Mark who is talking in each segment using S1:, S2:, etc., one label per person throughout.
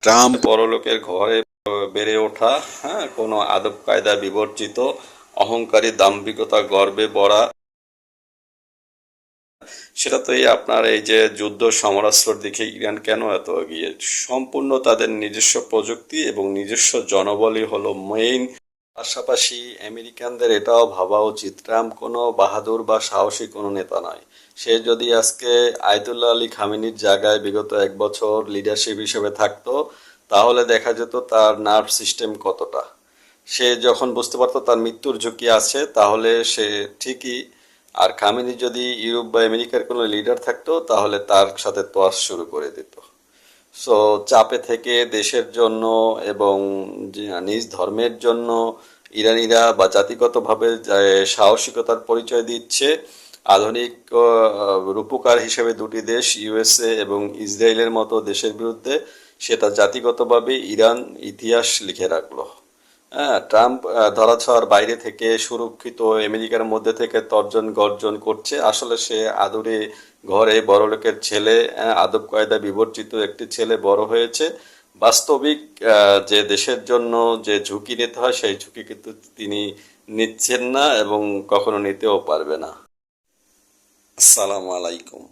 S1: Trump বড়লোকের ঘরে বেড়ে ওঠা, হ্যাঁ, কোনো আদব কায়দা বিবর্জিত, অহংকারী, দাম্ভিকতা, গর্বে ভরা। সেটা তো এই আপনার এই যে যুদ্ধ সমরাস্ত্রর দিকে ইরান কেন এত এগিয়ে, সম্পূর্ণ তাদের নিজস্ব প্রযুক্তি এবং নিজস্ব জনবলই হলো মেইন। পাশাপাশি আমেরিকানদের এটাও ভাবা উচিত, ট্রাম্প কোনো বাহাদুর বা সাহসী কোনো নেতা নয়। সে যদি আজকে আয়তুল্লাহ আলী খামেনির জায়গায় বিগত 1 বছর লিডারশিপ হিসেবে থাকতো, তাহলে দেখা যেত তার নার্ভ সিস্টেম কতটা। সে যখন বুঝতে পারতো তার মৃত্যুর ঝুঁকি আছে, তাহলে সে ঠিকই। আর খামেনি যদি ইউরোপ বা আমেরিকার কোনো লিডার থাকতো, তাহলে তার সাথে তোয়াজ শুরু করে দিত। সো চাপে থেকে দেশের জন্য এবং নিজ ধর্মের জন্য ইরানিরা বা জাতিগতভাবে সাহসিকতার পরিচয় দিচ্ছে। আধুনিক রূপকার হিসেবে দুটি দেশ, ইউএসএ এবং ইসরায়েলের মতো দেশের বিরুদ্ধে, সেটা জাতিগতভাবে ইরান ইতিহাস লিখে রাখলো। হ্যাঁ, ট্রাম্প ধরাছোঁয়ার বাইরে থেকে সুরক্ষিত আমেরিকার মধ্যে থেকে তর্জন গর্জন করছে। আসলে সে আদুরে ঘরে বড়লোকের ছেলে, আদব কায়দা বিবর্জিত একটি ছেলে বড় হয়েছে। বাস্তবিক যে দেশের জন্য যে ঝুঁকি নিতে হয়, সেই ঝুঁকি কিন্তু তিনি নিচ্ছেন না এবং কখনো নিতেও পারবে না। আসসালামু আলাইকুম।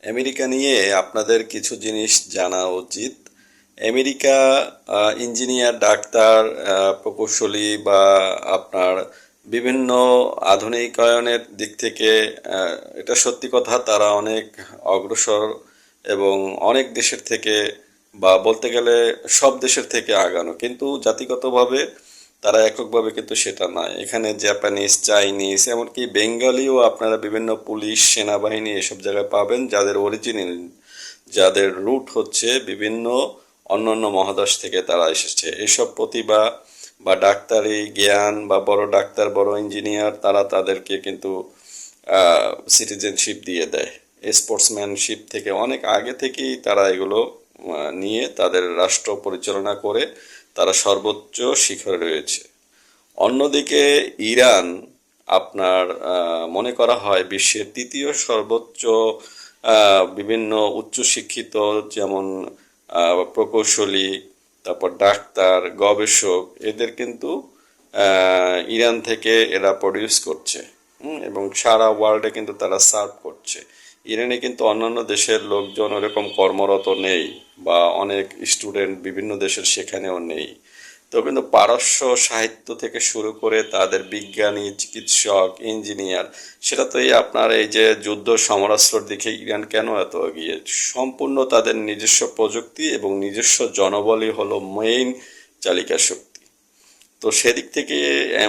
S1: আমেরিকা নিয়ে আপনাদের কিছু জিনিস জানা উচিত। আমেরিকা ইঞ্জিনিয়ার, ডাক্তার, প্রকৌশলী বা আপনার বিভিন্ন আধুনিকায়নের দিক থেকে এটা সত্যি কথা, তারা অনেক অগ্রসর এবং অনেক দেশের থেকে, বা বলতে গেলে সব দেশের থেকে আগানো, কিন্তু জাতিগতভাবে তারা এককভাবে কিন্তু সেটা নয়। এখানে জাপানিজ, চাইনিজ, এমনকি বেঙ্গলিও আপনারা বিভিন্ন পুলিশ, সেনাবাহিনী এসব জায়গায় পাবেন, যাদের অরিজিনাল, যাদের রুট হচ্ছে বিভিন্ন অন্যান্য মহাদেশ থেকে তারা এসেছে। এসব প্রতিভা বা ডাক্তারি জ্ঞান বা বড় ডাক্তার, বড় ইঞ্জিনিয়ার, তারা তাদেরকে কিন্তু সিটিজেনশিপ দিয়ে দেয়। স্পোর্টসম্যানশিপ থেকে অনেক আগে থেকেই তারা এগুলো নিয়ে তাদের রাষ্ট্র পরিচালনা করে তারা সর্বোচ্চ শিখরে রয়েছে। অন্যদিকে ইরান আপনার মনে করা হয় বিশ্বের তৃতীয় সর্বোচ্চ বিভিন্ন উচ্চশিক্ষিত, যেমন প্রকৌশলী, তারপর ডাক্তার, গবেষক, এদের কিন্তু ইরান থেকে এরা প্রডিউস করছে। এবং সারা ওয়ার্ল্ডে কিন্তু তারা সার্ভ করছে। ইরানে কিন্তু অন্যান্য দেশের লোকজন ওরকম কর্মরত নেই, বা অনেক স্টুডেন্ট বিভিন্ন দেশের সেখানেও নেই। তো কিন্তু পারস্য সাহিত্য থেকে শুরু করে তাদের বিজ্ঞানী, চিকিৎসক, ইঞ্জিনিয়ার, সেটা তো এই আপনার এই যে যুদ্ধ সমরাস্ত্রর দিকে ইরান কেন এত এগিয়ে, সম্পূর্ণ তাদের নিজস্ব প্রযুক্তি এবং নিজস্ব জনবলই হলো মেইন চালিকা শক্তি। তো সেদিক থেকে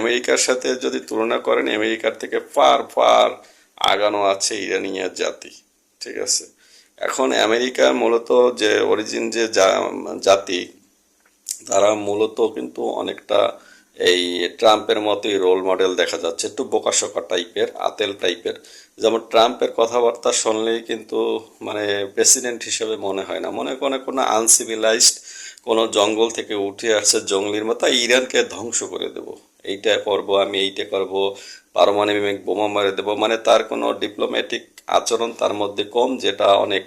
S1: আমেরিকার সাথে যদি তুলনা করেন, আমেরিকার থেকে ফার ফার আগানো আছে ইরানিয়ার জাতি। ঠিক আছে। এখন আমেরিকা মূলত যে অরিজিন যে জাতি, তারা মূলত কিন্তু অনেকটা এই ট্রাম্পের মতোই রোল মডেল দেখা যাচ্ছে, একটু বোকাশোকা টাইপের, আতেল টাইপের। যেমন ট্রাম্পের কথাবার্তা শুনলেই কিন্তু মানে প্রেসিডেন্ট হিসেবে মনে হয় না, মনে করে কোনো আনসিভিলাইজড কোনো জঙ্গল থেকে উঠে আসছে জঙ্গলির মতো, ইরানকে ধ্বংস করে দেব, এইটা করব আমি, এইটা করব, পারমাণবিক বোমা মেরে দেব। মানে তার কোনো ডিপ্লোম্যাটিক আচরণ তার মধ্যে কম, যেটা অনেক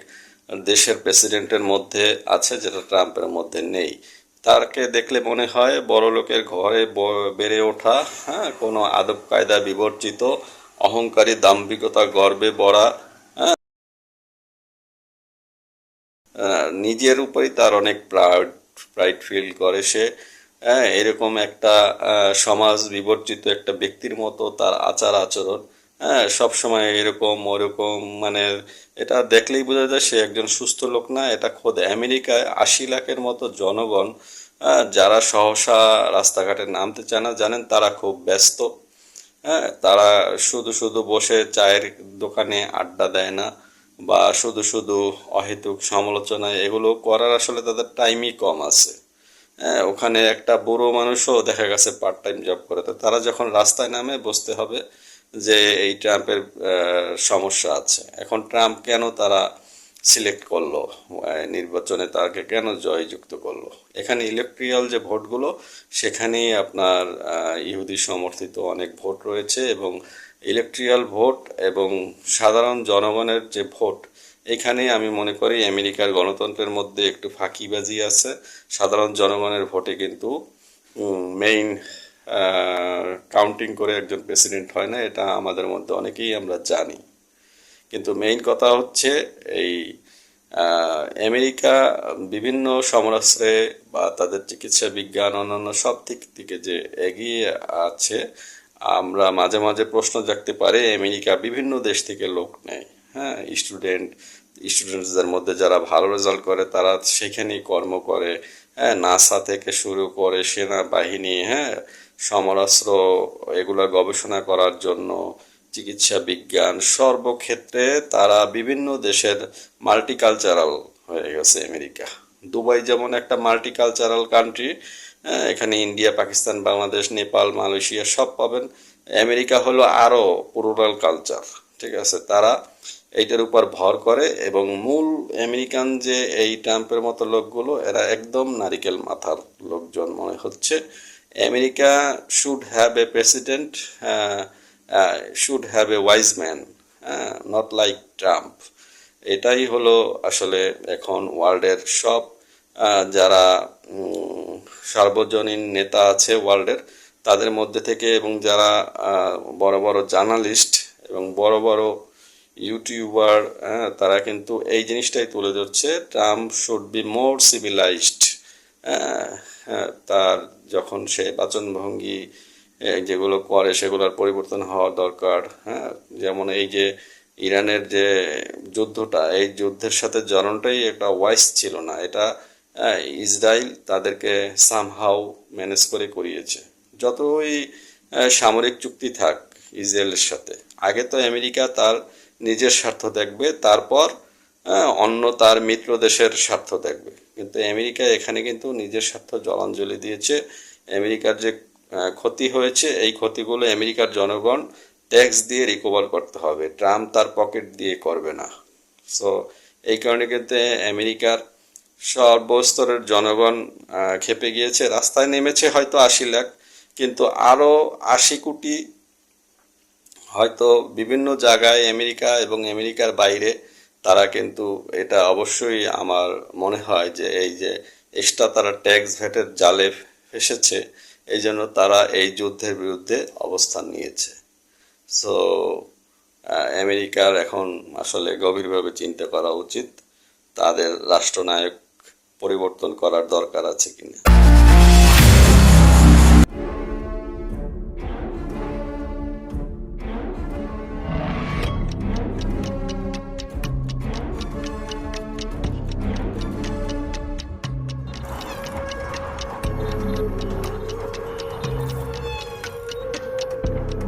S1: দেশের প্রেসিডেন্টের মধ্যে আছে, যেটা ট্রাম্পের মধ্যে নেই। তাকে দেখলে মনে হয় বড়লোকের ঘরে বেড়ে ওঠা, হ্যাঁ, কোনো আদব কায়দা বিবর্জিত, অহংকারী, দাম্ভিকতা, গর্বে ভরা। নিজের উপরই তার অনেক প্রাউড, প্রাইড ফিল করে সে। হ্যাঁ, এরকম একটা সমাজ বিবর্জিত একটা ব্যক্তির মতো তার আচার আচরণ। হ্যাঁ, সব সময় এরকম ওরকম, মানে এটা দেখলেই বোঝা যায় সে একজন সুস্থ লোক না। এটা খোদ আমেরিকায় 80 লাখের মতো জনগণ, যারা সহসা রাস্তাঘাটে নামতে চায় না, জানেন তারা খুব ব্যস্ত। হ্যাঁ, তারা শুধু শুধু বসে চায়ের দোকানে আড্ডা দেয় না, বা শুধু শুধু অহেতুক সমালোচনায় এগুলো করার আসলে তাদের টাইমই কম আছে। হ্যাঁ, ওখানে একটা বুড়ো মানুষও দেখা গেছে পার্ট টাইম জব করে। তো তারা যখন রাস্তায় নামে, বুঝতে হবে যে এই ট্রাম্পের সমস্যা আছে। এখন ট্রাম্প কেন তারা সিলেক্ট করলো, নির্বাচনে তাকে কেন জয়যুক্ত করলো, এখানে ইলেকট্রিয়াল যে ভোটগুলো, সেখানেই আপনার ইহুদি সমর্থিত অনেক ভোট রয়েছে। এবং ইলেকট্রিয়াল ভোট এবং সাধারণ জনগণের যে ভোট, এখানে আমি মনে করি আমেরিকার গণতন্ত্রের মধ্যে একটু ফাঁকিবাজি আছে। সাধারণ জনগণের ভোটে কিন্তু মেইন কাউন্টিং করে একজন প্রেসিডেন্ট হয় না, এটা আমাদের মধ্যে অনেকেই আমরা জানি। কিন্তু মেইন কথা হচ্ছে এই আমেরিকা বিভিন্ন সমরাস্ত্রে বা তাদের চিকিৎসা বিজ্ঞান অন্যান্য সব দিক থেকে যে এগিয়ে আছে, আমরা মাঝে মাঝে প্রশ্ন জাগতে পারে আমেরিকা বিভিন্ন দেশ থেকে লোক নেয়। হ্যাঁ, স্টুডেন্টসদের মধ্যে যারা ভালো রেজাল্ট করে তারা সেখানেই কর্ম করে। হ্যাঁ, নাসা থেকে শুরু করে সেনাবাহিনী, হ্যাঁ, সমরাস্ত্র এগুলো গবেষণা করার জন্য, চিকিৎসা বিজ্ঞান সর্বক্ষেত্রে তারা বিভিন্ন দেশের মাল্টিকালচারাল হয়ে গেছে আমেরিকা। দুবাই যেমন একটা মাল্টিকালচারাল কান্ট্রি, এখানে ইন্ডিয়া, পাকিস্তান, বাংলাদেশ, নেপাল, মালয়েশিয়া সব পাবেন। আমেরিকা হলো আরো প্লুরাল কালচার, ঠিক আছে। তারা এইটার উপর ভর করে এবং মূল আমেরিকান যে এই ট্রাম্পের মতো লোকগুলো, এরা একদম নারিকেল মাথার লোকজন মনে হচ্ছে। America should have a president, should have a wise man, not like Trump. এটাই হলো আসলে এখন ওয়ার্ল্ডের সব যারা সার্বজনীন নেতা আছে ওয়ার্ল্ডের, তাদের মধ্যে থেকে, এবং যারা বড় বড় জার্নালিস্ট এবং বড় বড় ইউটিউবার, তারা কিন্তু এই জিনিসটাই তুলে ধরছে, Trump should be more civilised. তার যখন সে বাচনভঙ্গি যেগুলো করে সেগুলোর পরিবর্তন হওয়া দরকার। হ্যাঁ, যেমন এই যে ইরানের যে যুদ্ধটা, এই যুদ্ধের সাথে জড়ানোটাই একটা ওয়াইস ছিল না, এটা ইসরায়েল তাদেরকে সামহাউ ম্যানেজ করে করিয়েছে। যতই সামরিক চুক্তি থাক ইসরায়েলের সাথে, আগে তো আমেরিকা তার নিজের স্বার্থ দেখবে, তারপর অন্য তার মিত্র দেশের স্বার্থ দেখবে। কিন্তু আমেরিকা এখানে কিন্তু নিজের স্বার্থ জলাঞ্জলি দিয়েছে। আমেরিকার যে ক্ষতি হয়েছে, এই ক্ষতিগুলো আমেরিকার জনগণ ট্যাক্স দিয়ে রিকভার করতে হবে, ট্রাম্প তার পকেট দিয়ে করবে না। সো এই কারণে কিন্তু আমেরিকার সর্বস্তরের জনগণ ক্ষেপে গিয়েছে, রাস্তায় নেমেছে হয়তো ৮০ লাখ, কিন্তু আরও ৮০ কোটি হয়তো বিভিন্ন জায়গায় আমেরিকা এবং আমেরিকার বাইরে, তারা কিন্তু এটা অবশ্যই আমার মনে হয় যে এই যে এক্সট্রা তারা ট্যাক্স ভ্যাটের জালে ফেসেছে, এই জন্য তারা এই যুদ্ধের বিরুদ্ধে অবস্থান নিয়েছে। সো আমেরিকার এখন আসলে গভীরভাবে চিন্তা করা উচিত, তাদের রাষ্ট্রনায়ক পরিবর্তন করার দরকার আছে কিনা।